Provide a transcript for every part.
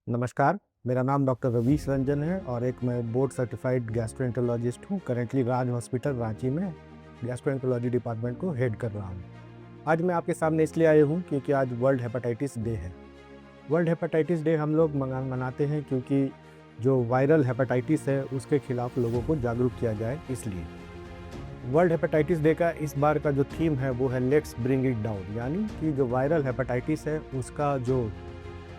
नमस्कार, मेरा नाम डॉक्टर रवीश रंजन है और मैं बोर्ड सर्टिफाइड गैस्ट्रोएंटरोलॉजिस्ट हूँ। करेंटली राज हॉस्पिटल रांची में गैस्ट्रोएंटरोलॉजी डिपार्टमेंट को हेड कर रहा हूँ। आज मैं आपके सामने इसलिए आया हूँ क्योंकि आज वर्ल्ड हेपेटाइटिस डे है। वर्ल्ड हेपेटाइटिस डे हम लोग मनाते हैं क्योंकि जो वायरल हेपेटाइटिस है उसके खिलाफ लोगों को जागरूक किया जाए, इसलिए वर्ल्ड हेपेटाइटिस डे का इस बार का जो थीम है वो है लेट्स ब्रिंग इट डाउन, यानी कि जो वायरल हेपेटाइटिस है उसका जो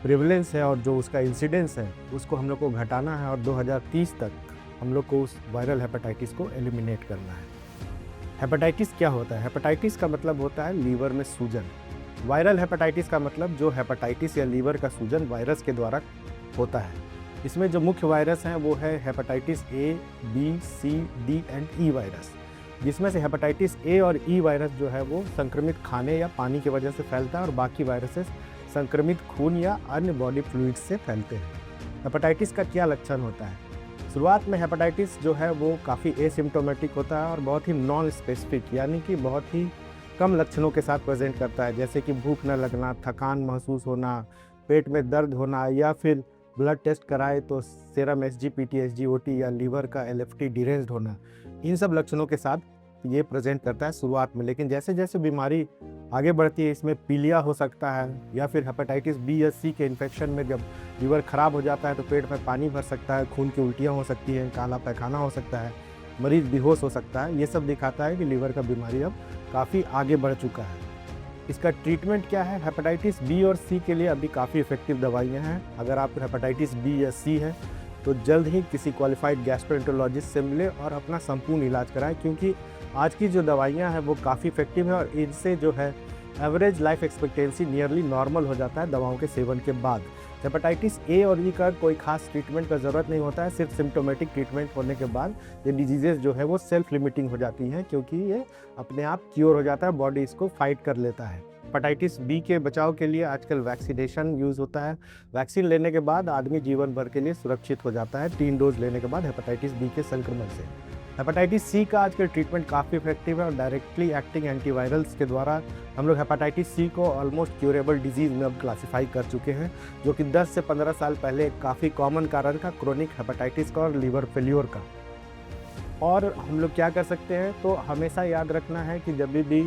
प्रिवलेंस है और जो उसका इंसिडेंस है उसको हम लोग को घटाना है और 2030 तक हम लोग को उस वायरल हेपेटाइटिस को एलिमिनेट करना है। हेपेटाइटिस क्या होता है? हेपेटाइटिस का मतलब होता है लीवर में सूजन। वायरल हेपेटाइटिस का मतलब जो हेपेटाइटिस या लीवर का सूजन वायरस के द्वारा होता है। इसमें जो मुख्य वायरस हैं वो है hepatitis A, B, C, D and E virus, जिसमें से हेपेटाइटिस ए और ई वायरस जो है वो संक्रमित खाने या पानी की वजह से फैलता है और बाकी वायरसेस संक्रमित खून या अन्य बॉडी फ्लूइड से फैलते हैं। हेपेटाइटिस का क्या लक्षण होता है? शुरुआत में हेपेटाइटिस जो है वो काफ़ी एसिम्प्टोमेटिक होता है और बहुत ही नॉन स्पेसिफिक, यानी कि बहुत ही कम लक्षणों के साथ प्रेजेंट करता है, जैसे कि भूख न लगना, थकान महसूस होना, पेट में दर्द होना, या फिर ब्लड टेस्ट कराए तो सेरम एसजीपीटी, एसजीओटी या लीवर का एलएफटी डिरेंज्ड होना। इन सब लक्षणों के साथ ये प्रेजेंट करता है शुरुआत में, लेकिन जैसे जैसे बीमारी आगे बढ़ती है इसमें पीलिया हो सकता है, या फिर हेपेटाइटिस बी या सी के इन्फेक्शन में जब लीवर ख़राब हो जाता है तो पेट में पानी भर सकता है, खून की उल्टियाँ हो सकती हैं, काला पैखाना हो सकता है, मरीज़ बेहोश हो सकता है। ये सब दिखाता है कि लीवर का बीमारी अब काफ़ी आगे बढ़ चुका है। इसका ट्रीटमेंट क्या है? हेपेटाइटिस बी और सी के लिए अभी काफ़ी इफ़ेक्टिव दवाइयाँ हैं। अगर आपको हेपेटाइटिस बी या सी है तो जल्द ही किसी क्वालिफाइड गैस्ट्रोएंटरोलॉजिस्ट से मिले और अपना संपूर्ण इलाज कराएं, क्योंकि आज की जो दवाइयाँ हैं वो काफ़ी इफ़ेक्टिव है और इनसे जो है average life expectancy nearly normal हो जाता है दवाओं के सेवन के बाद। हेपेटाइटिस ए और ई का कोई खास ट्रीटमेंट का ज़रूरत नहीं होता है, सिर्फ सिम्टोमेटिक ट्रीटमेंट होने के बाद ये डिजीज़ेज़ जो है वो सेल्फ लिमिटिंग हो जाती हैं, क्योंकि ये अपने आप क्योर हो जाता है, बॉडी इसको फाइट कर लेता है। हेपेटाइटिस बी के बचाव के लिए आजकल वैक्सीनेशन यूज़ होता है। वैक्सीन लेने के बाद आदमी जीवन भर के लिए सुरक्षित हो जाता है 3 डोज लेने के बाद हेपेटाइटिस बी के संक्रमण से। हेपेटाइटिस सी का आजकल ट्रीटमेंट काफ़ी इफेक्टिव है और डायरेक्टली एक्टिंग एंटीवायरल्स के द्वारा हम लोग हेपेटाइटिस सी को ऑलमोस्ट क्यूरेबल डिजीज़ में अब क्लासीफाई कर चुके हैं, जो कि 10 से 15 साल पहले काफ़ी कॉमन कारण था क्रोनिक हेपेटाइटिस का और लीवर फेल्योर का। और हम लोग क्या कर सकते हैं, तो हमेशा याद रखना है कि जब भी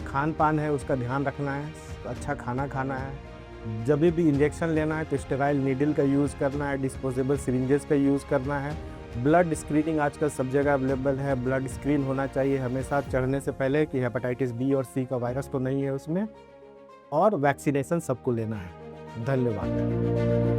खान पान है उसका ध्यान रखना है, अच्छा खाना खाना है, जब भी इंजेक्शन लेना है तो स्टेराइल नीडल का यूज़ करना है, डिस्पोजेबल सिरिंजेस का यूज़ करना है। ब्लड स्क्रीनिंग आजकल सब जगह अवेलेबल है, ब्लड स्क्रीन होना चाहिए हमेशा चढ़ने से पहले कि हेपेटाइटिस बी और सी का वायरस तो नहीं है उसमें, और वैक्सीनेशन सबको लेना है। धन्यवाद।